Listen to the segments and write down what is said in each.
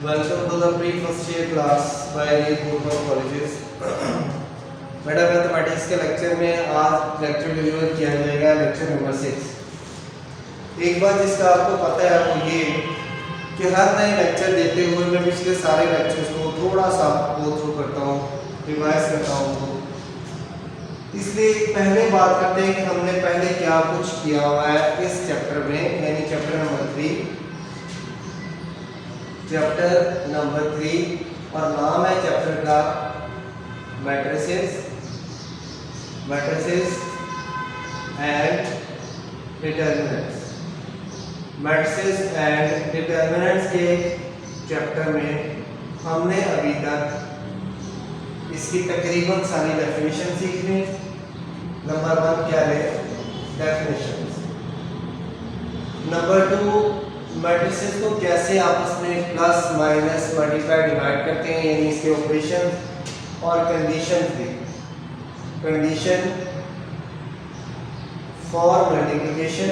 Welcome to the pre-first year class by the Board of Colleges. बेटा mathematics के lecture में आज lecture deliver किया जाएगा लेक्चर नंबर 6। एक बात जिसका आपको पता है वो ये कि हर नए लेक्चर देते हुए मैं पिछले सारे लेक्चर्स को थोड़ा सा गो थ्रू करता हूँ, रिवाइज करता हूँ। इसलिए पहले बात करते हैं कि हमने पहले क्या कुछ किया हुआ है इस चैप्टर में, यानी चैप्टर नंबर 3 और नाम है चैप्टर का matrices and determinants. Matrices and determinants के चैप्टर में हमने अभी तक इसकी तकरीबन सारी डेफिनेशन सीख ली। नंबर 1 क्या है? डेफिनेशंस। नंबर 2 मैट्रिसेस को कैसे आपस में प्लस माइनस मल्टीप्लाई डिवाइड करते हैं, यानी इसके ऑपरेशन और कंडीशन भी। कंडीशन फॉर मल्टीप्लिकेशन,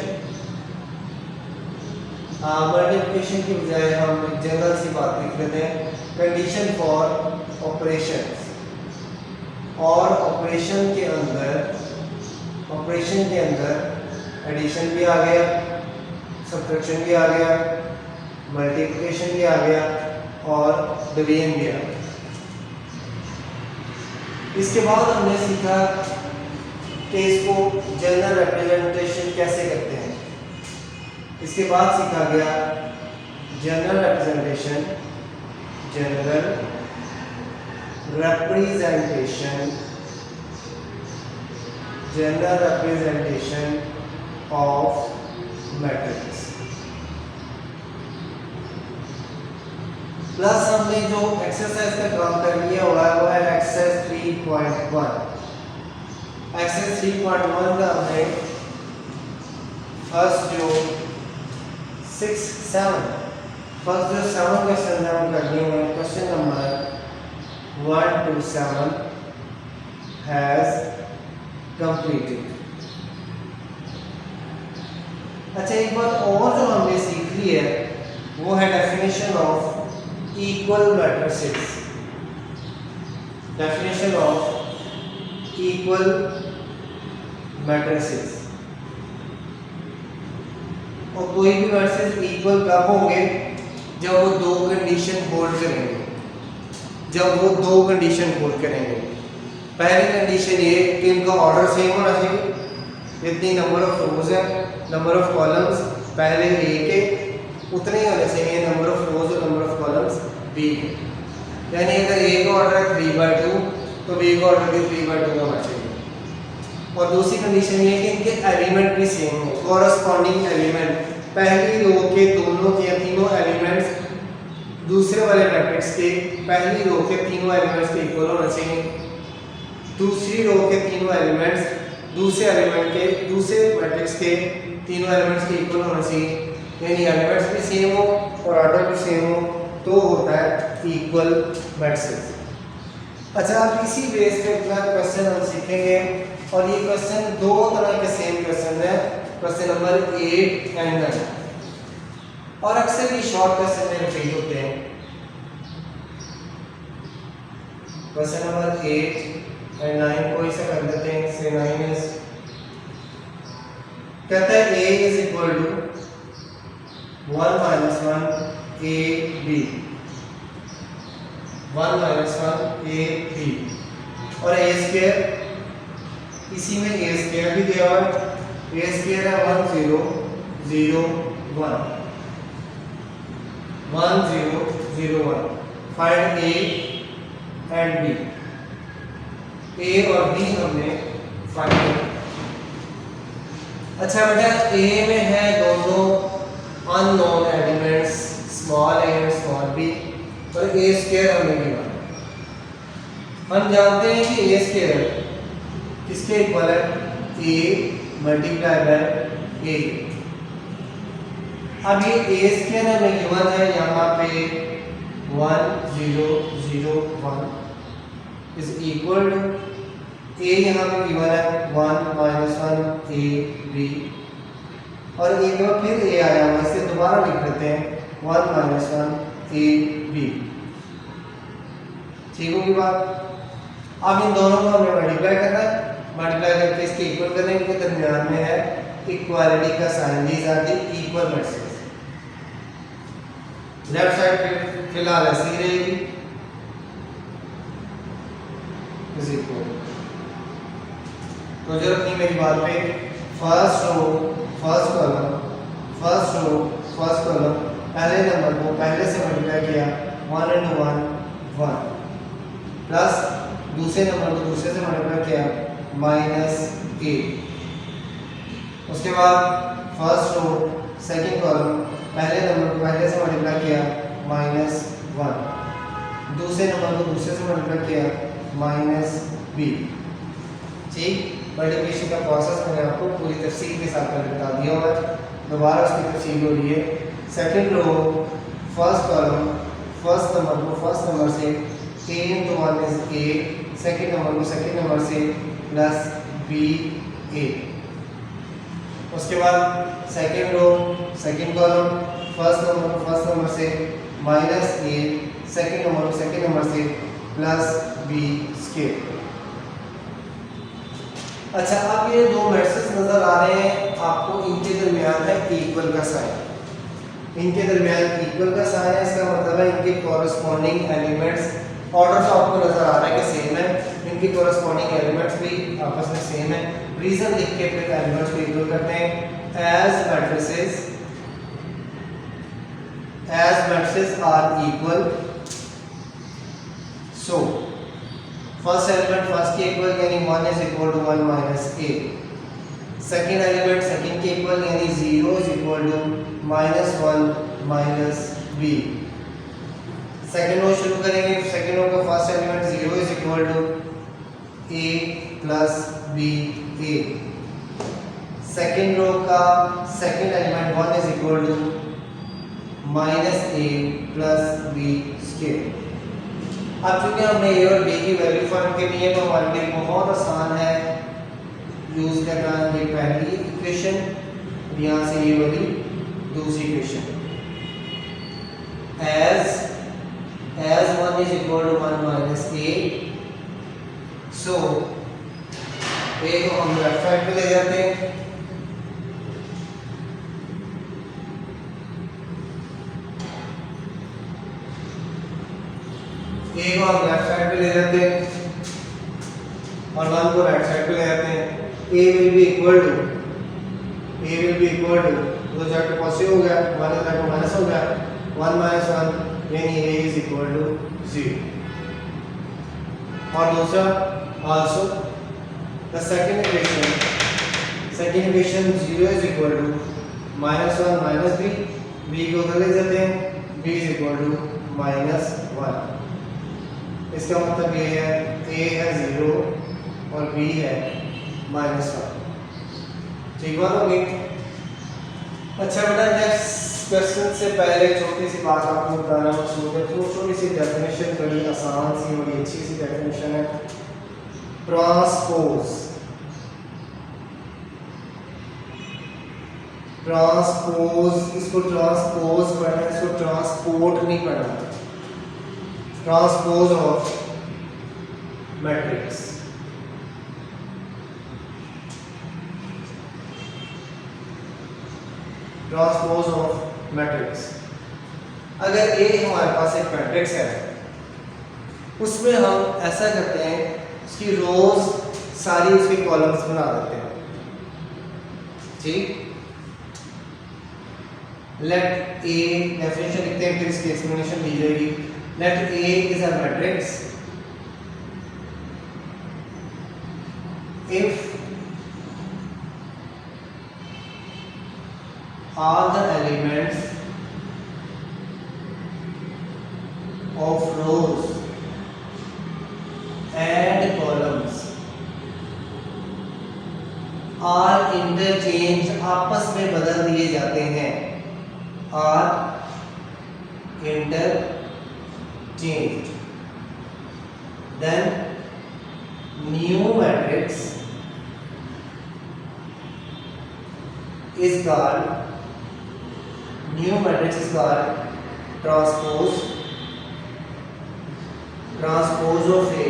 मल्टीप्लिकेशन की बजाय हम जनरल सी बात लिख लेते हैं, कंडीशन फॉर ऑपरेशंस। और ऑपरेशन के अंदर एडिशन भी आ गया, सब्ट्रैक्शन भी आ गया, मल्टीप्लिकेशन भी आ गया और डिवीजन भी आ गया। इसके बाद हमने सीखा कि इसको जनरल रिप्रेजेंटेशन कैसे करते हैं। इसके बाद सीखा गया general representation of matrix. Plus हमने जो एक्सरसाइज का काम कर लिया हुआ है वो है एक्सरसाइज 3.1। एक्सरसाइज 3.1 का हमने फर्स्ट जो 7 क्वेश्चन हम कर लिए हुए। Question number 1 to 7 has completed. अच्छा, एक बात और जो हमने सीख ली है वो है definition of equal matrices. Definition of equal matrices. और कोई भी मैट्रिसेस इक्वल कब होंगे? जब वो दो कंडीशन होल्ड करेंगे। पहली कंडीशन ये कि इनका ऑर्डर सेम होना चाहिए, जितनी नंबर ऑफ रोज है, नंबर ऑफ कॉलम्स पहले ए के उतने ही होने चाहिए, नंबर ऑफ रोज और नंबर ऑफ कॉलम्स बी के। यानी अगर ए का ऑर्डर है 3/2 तो बी का ऑर्डर भी 3/2 होना चाहिए। और दूसरी कंडीशन ये है कि इनके एलिमेंट भी सेम हो, कॉरस्पॉन्डिंग एलिमेंट। पहली रो के दोनों के तीनों एलिमेंट्स दूसरे वाले मैट्रिक्स के पहली रो के तीनों एलिमेंट्स के इक्वल होना चाहिए। दूसरी रो के तीनों एलिमेंट्स दूसरे मैट्रिक्स के तीनों एलिमेंट्स के इक्वल होना चाहिए। यानी एलिमेंट्स भी सेम हो और ऑर्डर भी सेम हो तो होता है इक्वल मैट्रिसेस। अच्छा, अब इसी बेस पे अगला क्वेश्चन हम सीखेंगे और ये क्वेश्चन दो तरह के सेम क्वेश्चन है, क्वेश्चन नंबर 8 एंड 9। और अक्सर ये शॉर्ट क्वेश्चन में रिपीट होते हैं। क्वेश्चन नंबर 8 एंड 9 को ऐसे कर देते हैं। से 9 इज कहता है a is equal to 1 - 1 ab 1 - 1 ab और a स्क्वायर, इसी में a स्क्वायर भी दिया हुआ है। a स्क्वायर है 1 0 0 1 1 0 0 1। Find a and b। a और b हमने फाइंड किया। अच्छा बेटा, a में है दोनों अननोन एलिमेंट्स स्मॉल a और स्मॉल b और a स्क्वायर हमें गिवन। हम जानते हैं कि a स्क्वायर किसके इक्वल है? a multiply by a। अब ये a स्क्वायर हमें गिवन है यहाँ पे 1 0 0 1 इज इक्वल टू a यहाँ पे गिवन है 1 - 1 a b और एक बार फिर a आया हुआ, इसे दोबारा लिख लेते हैं 1 - 1 a b बी। ठीक होगी बात। अब इन दोनों को हमें मल्टीप्लाई करना है, मल्टीप्लाई करके इसके इक्वल करने के दरमियान में है इक्वालिटी का sign, these are the equal matrices. Left side पे फिलहाल ऐसी ही रहेगी, इज इक्वल। तो जो रखनी मेरी बात पे, फर्स्ट रो फर्स्ट कॉलम पहले नंबर को पहले से मल्टीप्लाई किया 1 into 1 1 प्लस दूसरे नंबर को दूसरे से मल्टीप्लाई किया -a। उसके बाद फर्स्ट रो सेकंड कॉलम पहले नंबर को पहले से मल्टीप्लाई किया -1, दूसरे नंबर को दूसरे से मल्टीप्लाई किया -b। ठीक, मल्टीप्लिकेशन का प्रोसेस मैंने आपको पूरी तफसील के साथ पहले बता दिया हुआ है, दोबारा उसकी तफसील हो रही है। Second row first column first number से a into 1 is a, second number को सेकंड नंबर से प्लस ba। उसके बाद second row second column first number से -a, सेकंड नंबर से प्लस b स्क्वायर। अच्छा, अब ये दो मैट्रिक्स नजर आ रहे हैं आपको, इनके दरमियान है इक्वल का साइन, इनके दरमियान इक्वल का साइन है, इसका मतलब है इनके कॉरस्पॉन्डिंग एलिमेंट्स ऑर्डर तो आपको नजर आ रहा है कि सेम है, इनके कॉरस्पॉन्डिंग एलिमेंट्स भी आपस में सेम है। रीजन लिख के फिर एलिमेंट्स को इक्वल करते हैं। As matrices are equal, so first element first के इक्वल यानी 1 is equal to 1 minus a, second element second के इक्वल यानी 0 is equal to -1 minus b। Second row शुरू करेंगे, सेकंड रो का first element 0 is equal to a plus b a, second row का second element 1 is equal to -a plus b square. अब चूंकि हमने a और b की value find करनी है तो हमारे लिए बहुत आसान है यूज करना ये पहली इक्वेशन, यहाँ से ये वाली दूसरी equation. as 1 is equal to 1 minus a, so a को हम लेफ्ट साइड पे ले जाते हैं, a को हम लेफ्ट साइड पे ले जाते हैं और 1 को राइट साइड पे ले जाते हैं। a will be equal to तो जाके पॉजिटिव हो गया, 1 जाके माइनस हो गया, 1 minus 1 यानी a is equal to 0। और दूसरा also the second equation 0 is equal to -1 minus b को उधर ले जाते हैं, b is equal to -1। इसका मतलब ये है a है 0 और b है -1। ठीक बात होगी। अच्छा बेटा, नेक्स्ट क्वेश्चन से पहले छोटी सी बात आपको बताना मकसूद है, छोटी सी डेफिनेशन, बड़ी आसान सी बड़ी अच्छी सी डेफिनेशन है। ट्रांसपोज, इसको ट्रांसपोज पढ़ना है, इसको ट्रांसपोर्ट नहीं पढ़ना। Transpose of matrix, transpose of matrix. अगर A हमारे पास एक मैट्रिक्स है, उसमें हम ऐसा करते हैं उसकी रोज सारी उसकी कॉलम्स बना देते हैं। ठीक, लेट A डेफिनेशन लिखते हैं, फिर इसकी एक्सप्लेनेशन दी जाएगी। Let A is a matrix if all the elements of rows and columns are interchanged, आपस में बदल दिए जाते हैं, are interchanged, then new matrix is called transpose transpose of A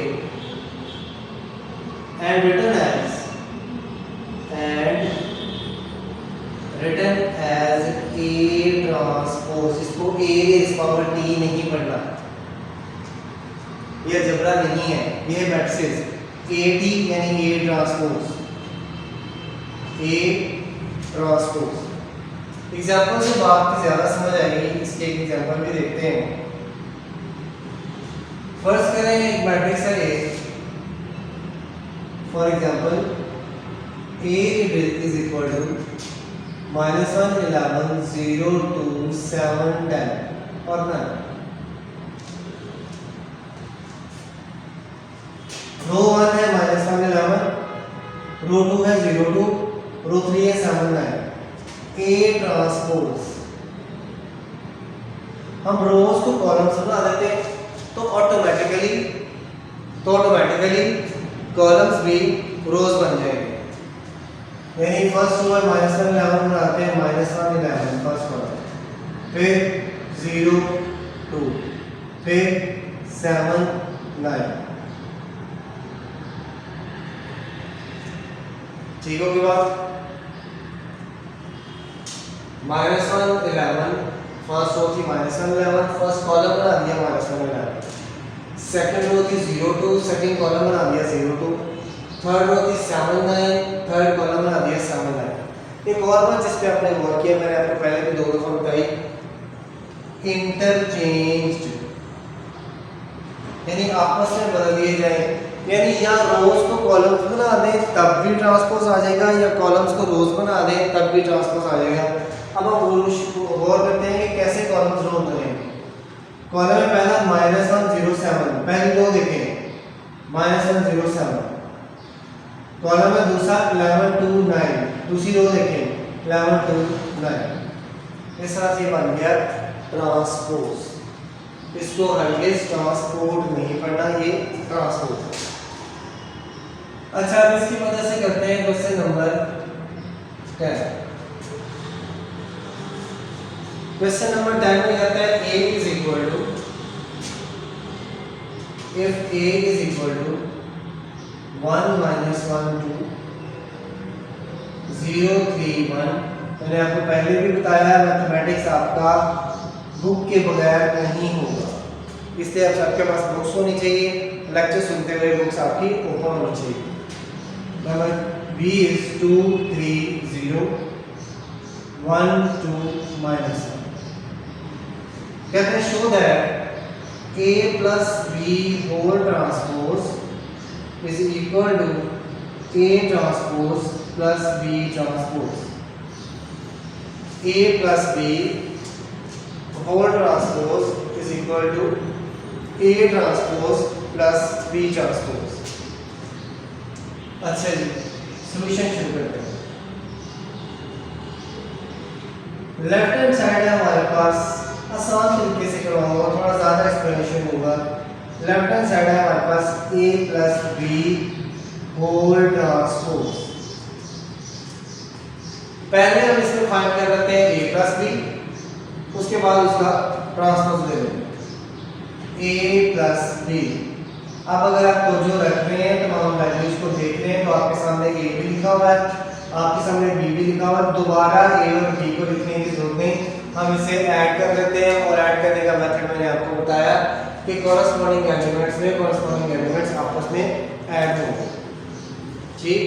and written as A transpose, इसको A rays power T नहीं पढ़ना, ये जबरा नहीं है, ये मैट्रिक्स ए टी यानी A transpose, A transpose. Example से बात की ज़्यादा समझ आएगी, इसके एक एग्जाम्पल भी देखते हैं। फर्स्ट करें एक मैट्रिक्स है A, for example A is equal to -1 11 0 2 7 10 और 9। रो 1 है -1 11, रो 2 है 0 2, रो 3 है 7 9। ए ट्रांसपोज, हम रोज को कॉलम्स बना देते हैं तो ऑटोमेटिकली कॉलम्स भी रोज बन जाएंगे। यानी फर्स्ट रो है -1 11 बनाते हैं, -1 11 फर्स्ट कॉलम, फिर 0 2, फिर 7 9। ठीक होगी बात? -1 11 फर्स्ट रो थी -1 11, फर्स्ट कॉलम बना दिया -1 11, सेकंड रो थी 0 2, सेकंड कॉलम बना दिया 0 2, थर्ड रो थी 7 9, थर्ड कॉलम बना दिया 7 9। एक और बात जिस पे आपने गौर किया, मैंने आपको पहले भी 2 दफा बताई, इंटरचेंज्ड, यानी आपस में बदल दिए जाए, यानी या रोज को कॉलम्स बना दें तब भी ट्रांसपोज आ जाएगा, या कॉलम्स को रोज बना दें तब भी ट्रांसपोज आ जाएगा। अब हम गौर करते हैं कि कैसे कॉलम्स रो करेंगे। कॉलम में पहला -1 0 7, पहली रो देखें -1 0 7, कॉलम में दूसरा 11 2 9, दूसरी रो देखें 11 2 9। इस तरह से बन गया ट्रांसपोज। इसको हरगिज़ ट्रांसपोर्ट नहीं पढ़ना, ये ट्रांसपोज है। अच्छा, अब इसकी मदद से करते हैं क्वेश्चन नंबर 10। क्वेश्चन नंबर 10 में कहता है a is equal to, if a is equal to 1 -1 2 0 3 1। मैंने आपको पहले भी बताया मैथमेटिक्स आपका बुक के बगैर नहीं होगा, इसलिए आप सबके पास बुक्स होनी चाहिए, लेक्चर सुनते हुए बुक्स आपकी ओपन होनी चाहिए। Number b is 2 3 0 1 2 -1। कहते हैं show that a plus b whole transpose is equal to a transpose plus b transpose। a plus b whole transpose is equal to a transpose plus b transpose। अच्छा जी, solution शुरू करते हैं। Left hand side है हमारे पास, आसान तरीके से करवाऊंगा, थोड़ा ज़्यादा एक्सप्लेनेशन होगा। लेफ्ट हैंड साइड है हमारे पास a plus B whole transpose. पहले हम इसमें फाइंड कर लेते हैं a प्लस बी, उसके बाद उसका ट्रांसपोज ले लेंगे a प्लस बी। अब अगर आपको जो रख रहे हैं तमाम वैल्यूज को देख रहे हैं तो आपके सामने a भी लिखा हुआ है, आपके सामने b भी लिखा हुआ है। दोबारा a और b को लिखने की जरूरत नहीं, हम इसे ऐड कर लेते हैं। और ऐड करने का मेथड मैंने आपको बताया कि कॉरस्पॉन्डिंग एलिमेंट्स में कॉरस्पॉन्डिंग एलिमेंट्स आपस में ऐड होंगे। ठीक,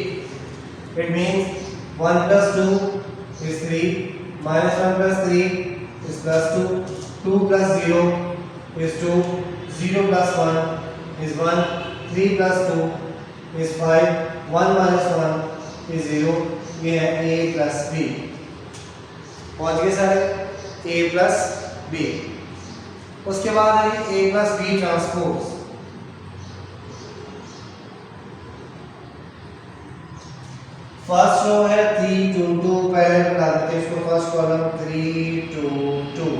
it means 1 + 2 is 3, -1 + 3 is +2, 2 + 0 is 2, 0 + 1 is 1, 3 + 2 is 5, 1 - 1 is 0। ये है a प्लस b। पहुंच गए सारे a प्लस b। उसके बाद है a plus b transpose. First row है 3 2 2, पहले बता देते हैं इसको फर्स्ट कॉलम 3 2 2।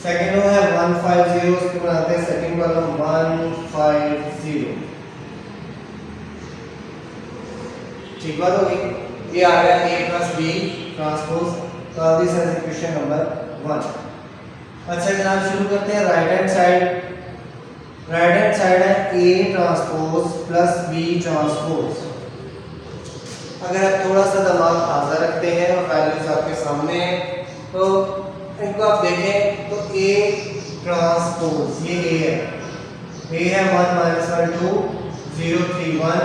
सेकंड रो है 1 5 0, उसको बनाते हैं सेकंड कॉलम 1 5 0। ठीक बात होगी, ये आ गया a प्लस b ट्रांसपोज। तो दिस इज इक्वेशन नंबर 1। अच्छा जनाब, शुरू करते हैं right hand side. Right hand side है A transpose plus B transpose. अगर आप थोड़ा सा दिमाग ताज़ा रखते हैं और वैल्यूज आपके सामने हैं तो इनको आप देखें तो ए ट्रांसपोज ये ए है 1 minus 1 2 0 3 1।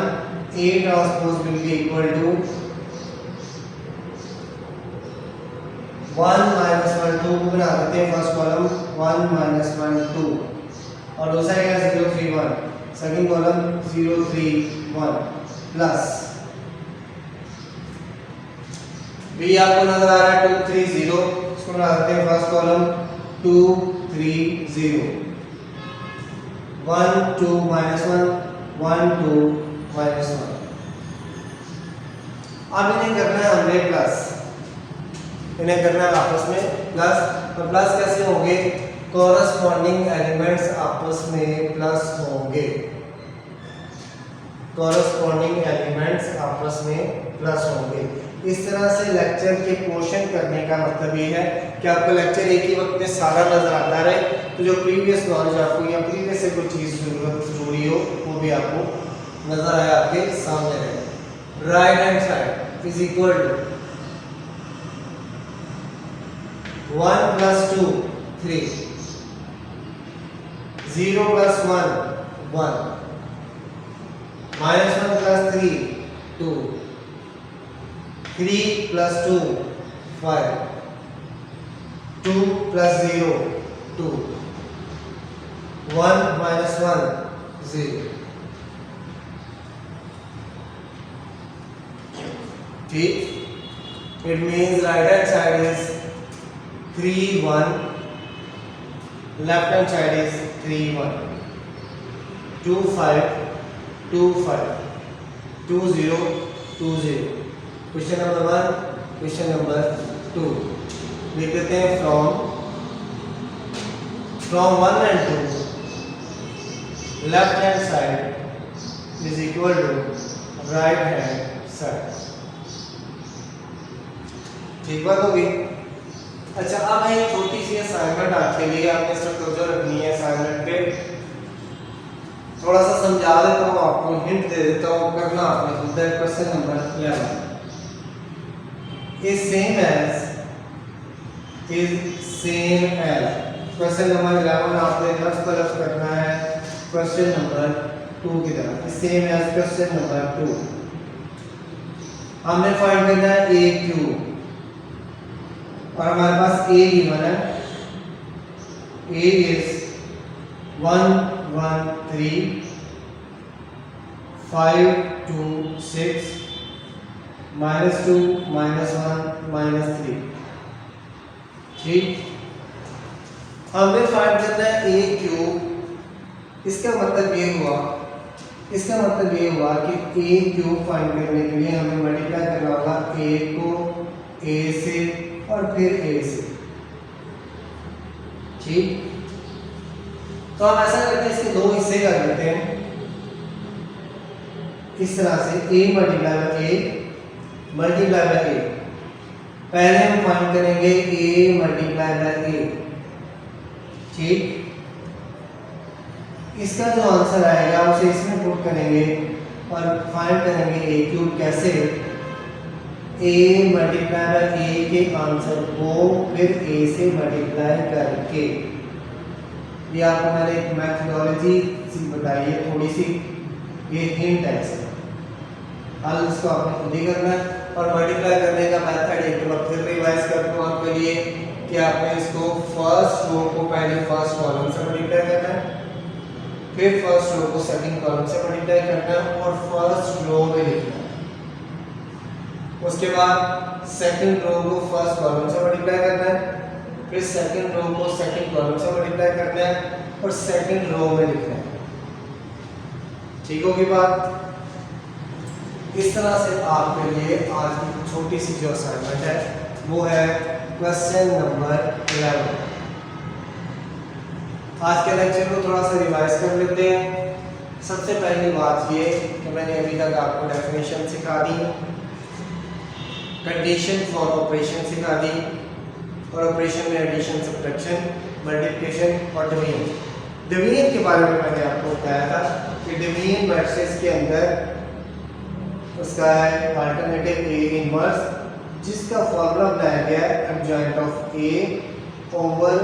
A transpose will be equal to 1 minus 1 2 को बना देते हैं फर्स्ट कॉलम 1 माइनस 1 2 और दूसरा क्या 0 3 1 सेकंड कॉलम 0 3 1 प्लस बी आपको नजर आ रहा है 2 3 0 इसको बना देते हैं फर्स्ट कॉलम 2 3 0 1 2 माइनस 1 1 2 माइनस 1। अब इन्हें करना है हमने प्लस, इन्हें करना है आपस में प्लस। तो प्लस कैसे होंगे? कॉरस्पॉन्डिंग एलिमेंट्स आपस में प्लस होंगे, कॉरस्पॉन्डिंग एलिमेंट्स आपस में प्लस होंगे। इस तरह से लेक्चर के पोर्शन करने का मतलब ये है कि आपको लेक्चर एक ही वक्त में सारा नजर आता रहे, तो जो प्रीवियस नॉलेज आपको या प्रीवियस से कोई चीज़ जरूरी हो वो भी आपको नजर आए, आपके सामने रहे। Right hand side is equal to 1 plus 2 3 0 plus 1 1 minus 1 plus 3 2 3 plus 2 5 2 plus 0 2 1 minus 1 0। ठीक, it means right hand side is 3 1, left hand side is 3 1 2 5 2 5 2 0 2 0। Question number 1, question number 2 लिख देते हैं from 1 and 2 left hand side is equal to right hand side. ठीक बात होगी। अच्छा, अब है एक छोटी सी असाइनमेंट आपके लिए, आपने सब तवज्जो रखनी है असाइनमेंट पे। थोड़ा सा समझा देता हूँ आपको, हिंट दे देता हूँ, करना आपने खुद है। Question number 11 is same as question number 11 आपने लफ्ज पर लफ्ज करना है क्वेश्चन नंबर 2 की तरह। सेम एज क्वेश्चन नंबर 2 हमने फाइंड करना है ए क्यू और हमारे पास ए गिवन है। ए इज 1 1 3 5 2 6 -2 -1 -3। ठीक, हमने फाइंड करना है ए क्यूब। इसका मतलब ये हुआ कि ए क्यूब फाइंड करने के लिए हमें मल्टीप्लाई करना होगा ए को ए से और फिर ए से। ठीक, तो हम ऐसा करते हैं, इसके दो हिस्से कर लेते हैं इस तरह से a मल्टीप्लाई बाय a। पहले हम फाइंड करेंगे a मल्टीप्लाई बाय a। ठीक, इसका जो आंसर आएगा उसे इसमें पुट करेंगे और फाइंड करेंगे a क्यूब। कैसे? a मल्टीप्लाई बाय a के आंसर को फिर a से मल्टीप्लाई करके। ये आपको मैंने एक मैथडोलॉजी बताई है थोड़ी सी, ये हिंट है इसका। हल इसको आपने खुद ही करना है और मल्टीप्लाई करने का मेथड एक बार फिर रिवाइज करता हूँ आपके लिए कि आपने इसको फर्स्ट रो को पहले फर्स्ट कॉलम से मल्टीप्लाई करना है, फिर फर्स्ट रो को सेकंड कॉलम से मल्टीप्लाई करना है और फर्स्ट रो में लिखना है। उसके बाद सेकंड रो को फर्स्ट कॉलम से मल्टीप्लाई करना है, फिर सेकंड रो को सेकंड कॉलम से मल्टीप्लाई करना है और सेकंड रो में लिखना है। ठीक होगी बात? इस तरह से आपके लिए आज की छोटी सी जो असाइनमेंट है वो है क्वेश्चन नंबर 11। आज के लेक्चर को थोड़ा सा रिवाइज कर लेते हैं। सबसे पहली बात ये कि मैंने अभी तक आपको डेफिनेशन सिखा दी, कंडीशन फॉर ऑपरेशन सिखा दी और ऑपरेशन में एडिशन, सब्ट्रैक्शन, मल्टीप्लिकेशन और डिवीजन डिवीजन के बारे में मैंने आपको बताया था कि डिवीजन मैट्रिक्स के अंदर उसका है अल्टरनेटिव ए इनवर्स, जिसका फॉर्मूला बनाया गया है adjoint of A over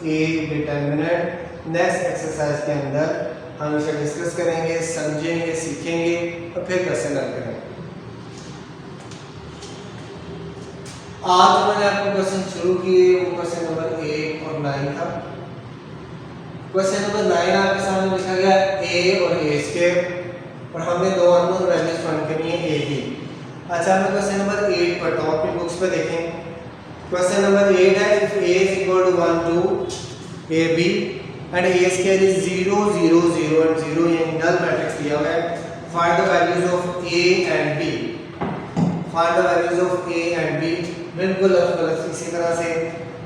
A determinant. Next exercise के अंदर हम इसे डिस्कस करेंगे, समझेंगे, सीखेंगे और फिर कैसे हल करेंगे। आज मैंने आपको क्वेश्चन शुरू किए वो क्वेश्चन नंबर 8 और 9 था। क्वेश्चन नंबर 9 आपके सामने लिखा गया a और a स्क्वायर और हमने दो अननोन वैल्यूज फाइंड करनी है a b। अच्छा हम क्वेश्चन नंबर 8 पर टॉप पे बुक्स पे देखें। क्वेश्चन नंबर 8 है if a is equal to 1 to ab and a square is 0 0 0 and 0 यानी नल मैट्रिक्स दिया हुआ है। Find the values of a and b। Find the values of a and b। बिल्कुल इसी तरह से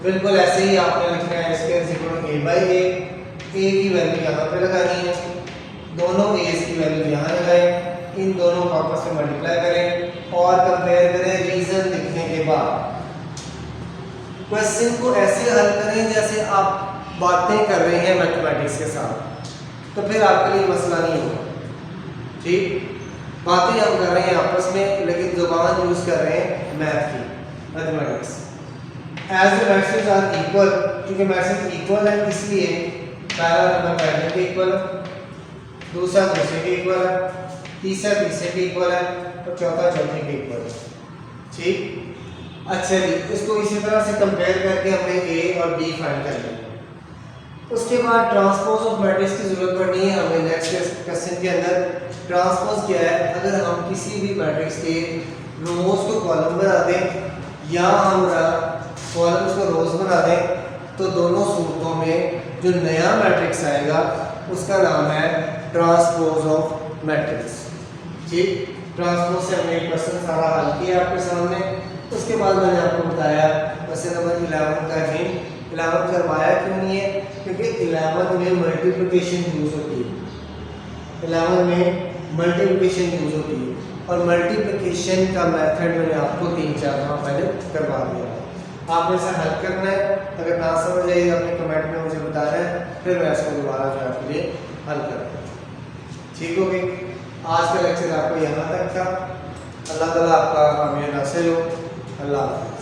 बिल्कुल ऐसे ही आपने लिखना है square is equal to a by a। a की वैल्यू यहाँ पे लगानी है, दोनों a की वैल्यू यहाँ लगाएं, इन दोनों को आपस में मल्टीप्लाई करें और कंपेयर करें रीजन लिखने के बाद। क्वेश्चन को ऐसे हल करें जैसे आप बातें कर रहे हैं मैथमेटिक्स के साथ, तो फिर आपके लिए मसला नहीं होगा। ठीक, बातें हम कर रहे हैं आपस में लेकिन जुबान यूज कर रहे हैं मैथ की, mathematics. As the matrices are equal, क्योंकि मैट्रिसेस इक्वल है इसलिए पहला नंबर पहले के इक्वल है, दूसरा दूसरे के इक्वल है, तीसरा तीसरे के इक्वल है और चौथा चौथे के इक्वल है। ठीक, अच्छा जी, इसको इसी तरह से कंपेयर करके हमने a और b फाइंड कर लिया। उसके बाद ट्रांसपोज ऑफ मैट्रिक्स की जरूरत पड़नी है हमें नेक्स्ट क्वेश्चन के अंदर। ट्रांसपोज क्या है? अगर हम किसी भी मैट्रिक्स के रोज को कॉलम बना दें या हम कॉलम्स को रोज बना दें तो दोनों सूरतों में जो नया मैट्रिक्स आएगा उसका नाम है ट्रांसपोज ऑफ मैट्रिक्स। ठीक, ट्रांसपोज से हमने एक क्वेश्चन सारा हल किया आपके सामने। उसके बाद मैंने आपको बताया क्वेश्चन नंबर 11 का हिंट। 11 करवाया क्यों नहीं है? क्योंकि 11 में मल्टीप्लिकेशन यूज होती है, 11 में मल्टीप्लिकेशन यूज होती है और मल्टीप्लिकेशन का मेथड मैंने आपको 3-4 दफा पहले करवा दिया। आपने इसे हल करना है, अगर ना समझ आए अपने कमेंट में मुझे बताना है, फिर मैं इसको दोबारा जो आपके लिए हल करूँगा। ठीक हो गई? आज का लेक्चर आपको यहाँ तक था। अल्लाह ताला आपका हमें नासिर हो। अल्लाह हाफ़िज़।